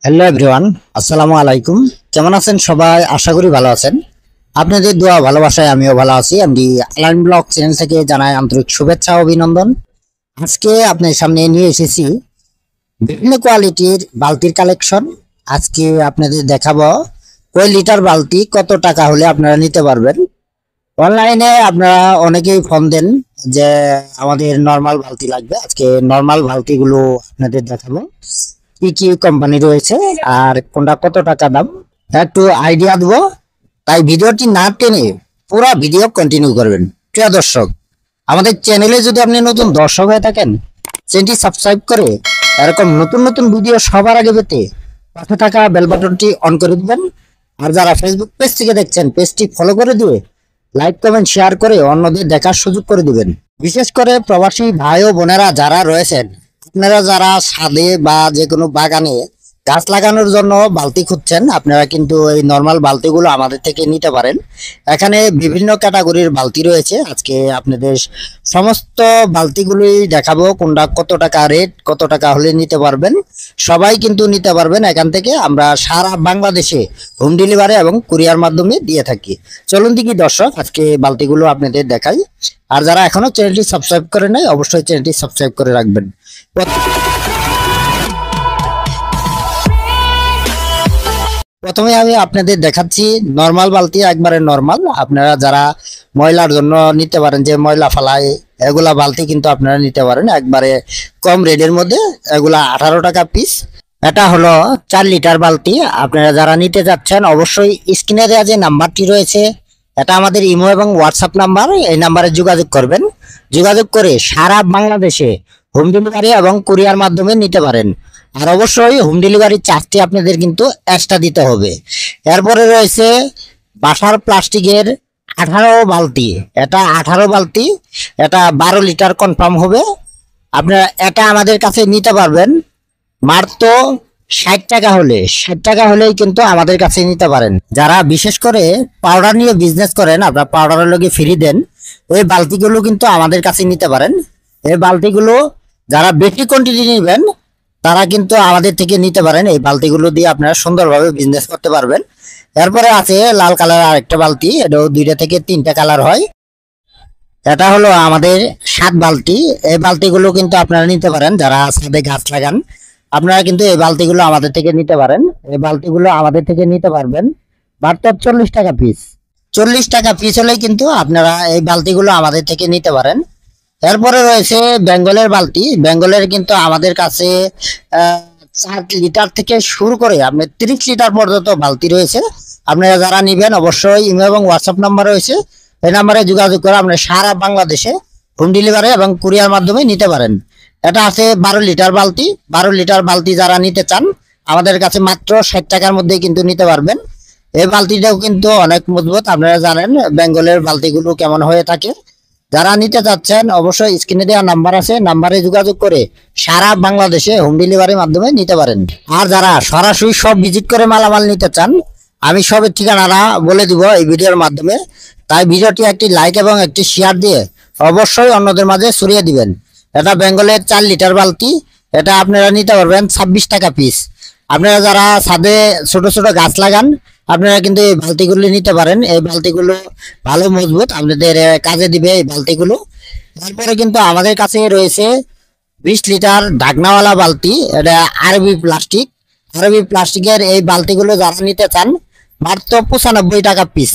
Hello everyone, আসসালামু আলাইকুম। কেমন আছেন সবাই? আশা করি ভালো আছেন। আপনাদের দোয়া ভালোবাসায় আমিও ভালো আছি। আমি আলাইন ব্লগ চ্যানেল থেকে জানাই আন্তরিক শুভেচ্ছা ও অভিনন্দন। আজকে আপনার সামনে নিয়ে এসেছি বিভিন্ন কোয়ালিটির বালতির কালেকশন। আজকে আপনাদের দেখাবো কয় লিটার বালতি কত টাকা হলে আপনারা নিতে পারবেন। অনলাইনে আপনারা অনেকেই ফোন দেন যে আমাদের নর্মাল বালতি লাগবে। আজকে নর্মাল বালতিগুলো আপনাদের দেখাবো, কি কি কোম্পানি রয়েছে আর কোনটা কত টাকা দাম একটু আইডিয়া দেবো। তাই ভিডিওটি না টেনে পুরো ভিডিও কন্টিনিউ করবেন। প্রিয় দর্শক, আমাদের চ্যানেলে যদি আপনি নতুন দর্শক হয়ে থাকেন, চ্যানেলটি সাবস্ক্রাইব করে এরকম নতুন নতুন ভিডিও সবার আগে পেতে পাশে থাকা বেল বাটনটি অন করে দিবেন। আর যারা ফেসবুক পেজ থেকে দেখছেন, পেজটি ফলো করে দিয়ে লাইক কমেন্ট শেয়ার করে অন্যদের দেখার সুযোগ করে দিবেন। বিশেষ করে প্রবাসী ভাই ও বোনেরা যারা রয়েছেন, আপনারা যারা ছাদে বা যে কোনো বাগানে গাছ লাগানোর জন্য বালতি খুঁজছেন, আপনারা কিন্তু এই নর্মাল বালতিগুলো আমাদের থেকে নিতে পারেন। এখানে বিভিন্ন ক্যাটাগরির বালতি রয়েছে। আজকে আপনাদের সমস্ত বালতিগুলোই দেখাবো, কোনটা কত টাকা রেট, কত টাকা হলে নিতে পারবেন। সবাই কিন্তু নিতে পারবেন এখান থেকে। আমরা সারা বাংলাদেশে হোম ডেলিভারি এবং কুরিয়ার মাধ্যমে দিয়ে থাকি। চলুন দেখি দর্শক, আজকে বালতিগুলো আপনাদের দেখাই। আর যারা এখনো চ্যানেলটি সাবস্ক্রাইব করে নাই, অবশ্যই চ্যানেলটি সাবস্ক্রাইব করে রাখবেন। প্রথমে আমি আপনাদের দেখাচ্ছি নরমাল বালতি, একবারে নরমাল। আপনারা যারা ময়লার জন্য নিতে পারেন, যে ময়লা ফালায়, এগুলা বালতি কিন্তু আপনারা নিতে পারেন একবারে কম রেটের মধ্যে। এগুলা 18 টাকা পিস। এটা হলো 4 লিটার বালতি। আপনারা যারা নিতে যাচ্ছেন অবশ্যই স্ক্রিনে দেওয়া যে নাম্বারটি রয়েছে, এটা আমাদের ইমো এবং হোয়াটসঅ্যাপ নাম্বার। এই নাম্বারে যোগাযোগ করবেন। যোগাযোগ করে সারা বাংলাদেশে হোম ডেলিভারি এবং কুরিয়ার মাধ্যমে নিতে পারেন। আর অবশ্যই হোম ডেলিভারি চার্জটি আপনাদের কিন্তু এক্সট্রা দিতে হবে। এরপরে রয়েছে বাসার প্লাস্টিকের 18 বালতি। এটা 18 বালতি, এটা 12 লিটার কনফার্ম হবে। আপনারা এটা আমাদের কাছে নিতে পারবেন মাত্র 60 টাকা হলে। 60 টাকা হলেই কিন্তু আমাদের কাছে নিতে পারেন। যারা বিশেষ করে পাউডার নিয়ে বিজনেস করেন, আপনারা পাউডারের লগে ফ্রি দেন, ওই বালতিগুলো কিন্তু আমাদের কাছে নিতে পারেন। এই বালতিগুলো যারা বেশি কোয়ান্টিটি নেবেন তারা কিন্তু আমাদের থেকে নিতে পারেন। এই বালতিগুলো দিয়ে আপনারা সুন্দরভাবে বিজনেস করতে পারবেন। এরপরে আছে লাল কালার আরেকটা বালতি, এটাও 2টা থেকে 3টা কালার হয়। এটা হলো আমাদের 7 বালতি। এই বালতিগুলো কিন্তু আপনারা নিতে পারেন যারা ছাদে গাছ লাগান। আপনারা কিন্তু এই বালতিগুলো আমাদের থেকে নিতে পারেন। এই বালতিগুলো আমাদের থেকে নিতে পারবেন মাত্র 40 টাকা পিস। 40 টাকা পিস হলেই কিন্তু আপনারা এই বালতিগুলো আমাদের থেকে নিতে পারেন। এরপরে রয়েছে বেঙ্গলের বালতি। বেঙ্গলের কিন্তু আমাদের কাছে 4 লিটার থেকে শুরু করে আপনি 30 লিটার পর্যন্ত বালতি রয়েছে। আপনারা যারা নিবেন অবশ্যই ইমেল এবং হোয়াটসঅ্যাপ নাম্বার রয়েছে, এই নাম্বারে যোগাযোগ করে আপনি সারা বাংলাদেশে হোম ডেলিভারি এবং কুরিয়ার মাধ্যমে নিতে পারেন। এটা আছে 12 লিটার বালতি। 12 লিটার বালতি যারা নিতে চান আমাদের কাছে মাত্র 60 টাকার মধ্যে কিন্তু নিতে পারবেন। এই বালতিটাও কিন্তু অনেক মজবুত। আপনারা জানেন বেঙ্গলের বালতিগুলো কেমন হয়ে থাকে। যারা নিতে চাচ্ছেন অবশ্যই স্ক্রিনে দেওয়া নাম্বার আছে, নাম্বারে যোগাযোগ করে সারা বাংলাদেশে হোম ডেলিভারির মাধ্যমে নিতে পারেন। আর যারা সরাসরি সব ভিজিট করে মালামাল নিতে চান, আমি সবের ঠিকানাটা বলে দিব এই ভিডিওর মাধ্যমে। তাই ভিডিওটি একটি লাইক এবং একটি শেয়ার দিয়ে অবশ্যই অন্যদের মাঝে ছড়িয়ে দিবেন। এটা বেঙ্গলের 4 লিটার বালতি। এটা আপনারা নিতে পারবেন 26 টাকা পিস। আপনারা যারা ছাদে ছোট ছোট গাছ লাগান, আপনারা কিন্তু এই বালতিগুলো নিতে পারেন। এই বালতিগুলো ভালো মজবুত, আপনাদের কাজে দিবে এই বালতিগুলো। তারপরে কিন্তু আমাদের কাছে রয়েছে 20 লিটার ঢাকনাওয়ালা বালতি। এটা আরবি প্লাস্টিক। আরবি প্লাস্টিকের এই বালতিগুলো যারা নিতে চান মাত্র 95 টাকা পিস।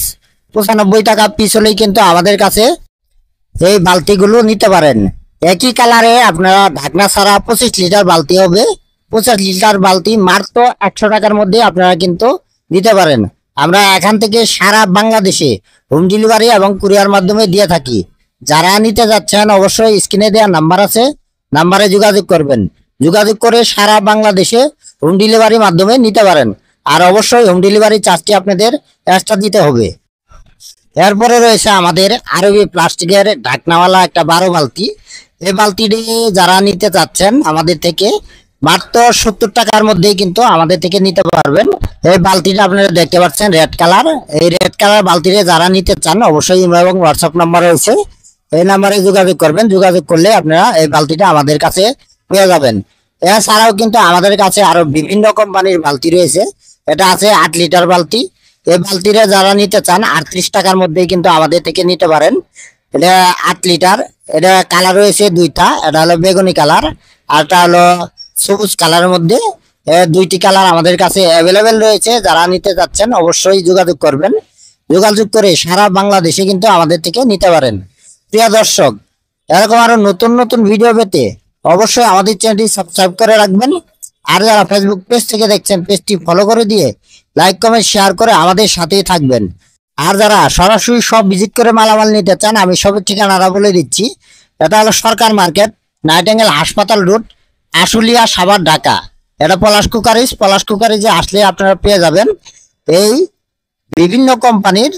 95 টাকা পিস হলেই কিন্তু আমাদের কাছে এই বালতিগুলো নিতে পারেন। একই কালারে আপনারা ঢাকনা ছাড়া 25 লিটার বালতি হবে। 25 লিটার বালতি মাত্র 100 টাকার মধ্যে আপনারা কিন্তু নিতে পারেন। আমরা এখান থেকে সারা বাংলাদেশে হোম ডেলিভারি এবং কুরিয়ার মাধ্যমে দিয়ে থাকি। যারা নিতে যাচ্ছেন অবশ্যই স্ক্রিনে দেওয়া নাম্বার আছে, নাম্বারে যোগাযোগ করবেন। যোগাযোগ করে সারা বাংলাদেশে হোম ডেলিভারির মাধ্যমে নিতে পারেন। আর অবশ্যই হোম ডেলিভারি চার্জটি আপনাদের এক্সট্রা দিতে হবে। এরপরে রয়েছে আমাদের আরবি প্লাস্টিকের ঢাকনাওয়ালা একটা 12 বালতি। এই বালতিটি যারা নিতে চাচ্ছেন আমাদের থেকে মাত্র 70 টাকার মধ্যেই কিন্তু আমাদের থেকে নিতে পারবেন। এই বালতিটা আপনারা দেখতে পাচ্ছেন রেড কালার। এই রেড কালার বালতিতে যারা নিতে চান অবশ্যই ইমেল এবং হোয়াটসঅ্যাপ নাম্বার রয়েছে, এই নাম্বারে যোগাযোগ করবেন। যোগাযোগ করলে আপনারা এই বালতিটা আমাদের কাছে পেয়ে যাবেন। এছাড়াও কিন্তু আমাদের কাছে আরো বিভিন্ন কোম্পানির বালতি রয়েছে। এটা আছে 8 লিটার বালতি। এই বালতিটা যারা নিতে চান 38 টাকার মধ্যেই কিন্তু আমাদের থেকে নিতে পারেন। এটা 8 লিটার। এটা কালার রয়েছে দুইটা, এটা হলো বেগুনি কালার আর এটা হলো সবুজ কালারের মধ্যে। দুইটি কালার আমাদের কাছে অ্যাভেলেবেল রয়েছে। যারা নিতে চাচ্ছেন অবশ্যই যোগাযোগ করবেন। যোগাযোগ করে সারা বাংলাদেশে কিন্তু আমাদের থেকে নিতে পারেন। প্রিয় দর্শক, এরকম আরো নতুন নতুন ভিডিও পেতে অবশ্যই আমাদের চ্যানেলটি সাবস্ক্রাইব করে রাখবেন। আর যারা ফেসবুক পেজ থেকে দেখছেন পেজটি ফলো করে দিয়ে লাইক কমেন্ট শেয়ার করে আমাদের সাথেই থাকবেন। আর যারা সরাসরি সব ভিজিট করে মালামাল নিতে চান আমি সবের ঠিকানাটা বলে দিচ্ছি। এটা হলো সরকার মার্কেট, নাইটেঙ্গেল হাসপাতাল রোড, আশুলিয়া, সাভার, ঢাকা। এটা পলাশ কুকারিজে আসলে আপনারা পেয়ে যাবেন এই বিভিন্ন কোম্পানির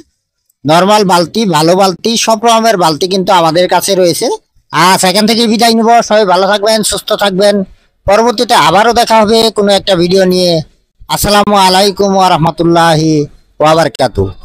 নরমাল বালতি, ভালো বালতি, সব রকমের বালতি কিন্তু আমাদের কাছে রয়েছে। আর সেখান থেকে বিদায় নিব। সবাই ভালো থাকবেন, সুস্থ থাকবেন। পরবর্তীতে আবারও দেখা হবে কোনো একটা ভিডিও নিয়ে। আসসালামু আলাইকুম ওয়া রাহমাতুল্লাহি ওয়া বারাকাতুহু।